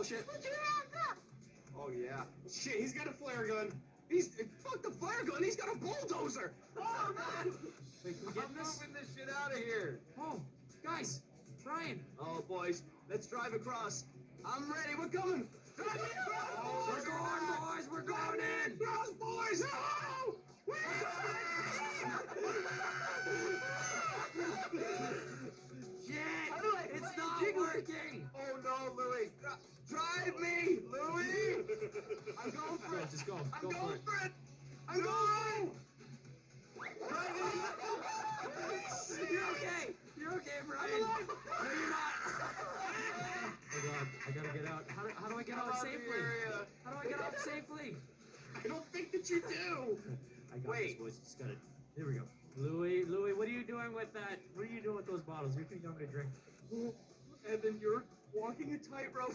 bullshit. Put your hands up! Oh, yeah. Shit, he's got a flare gun. Fuck the flare gun, he's got a bulldozer. Oh, no. Wait, can we get this? Moving this shit out of here. Oh, guys, Brian. Oh, boys, let's drive across. I'm ready, we're coming. Drive me across, boys. We're going, boys. We're going in. Across, boys. Oh! We're Shit! How do I It's play not jiggle? working. Oh, no, Louie. Drive me, Louie. I'm going for it. Just go. I'm Go going for it. for it. I'm going. Drive me. You're okay. You're okay, Brian. No, you're not. Oh God, I gotta get out. How do I get out safely? How do I get out safely? I don't think that you do. I got Wait. this, boys. Just got it. Here we go. Louie, what are you doing with that? What are you doing with those bottles? You're too young to drink. And then you're walking a tightrope.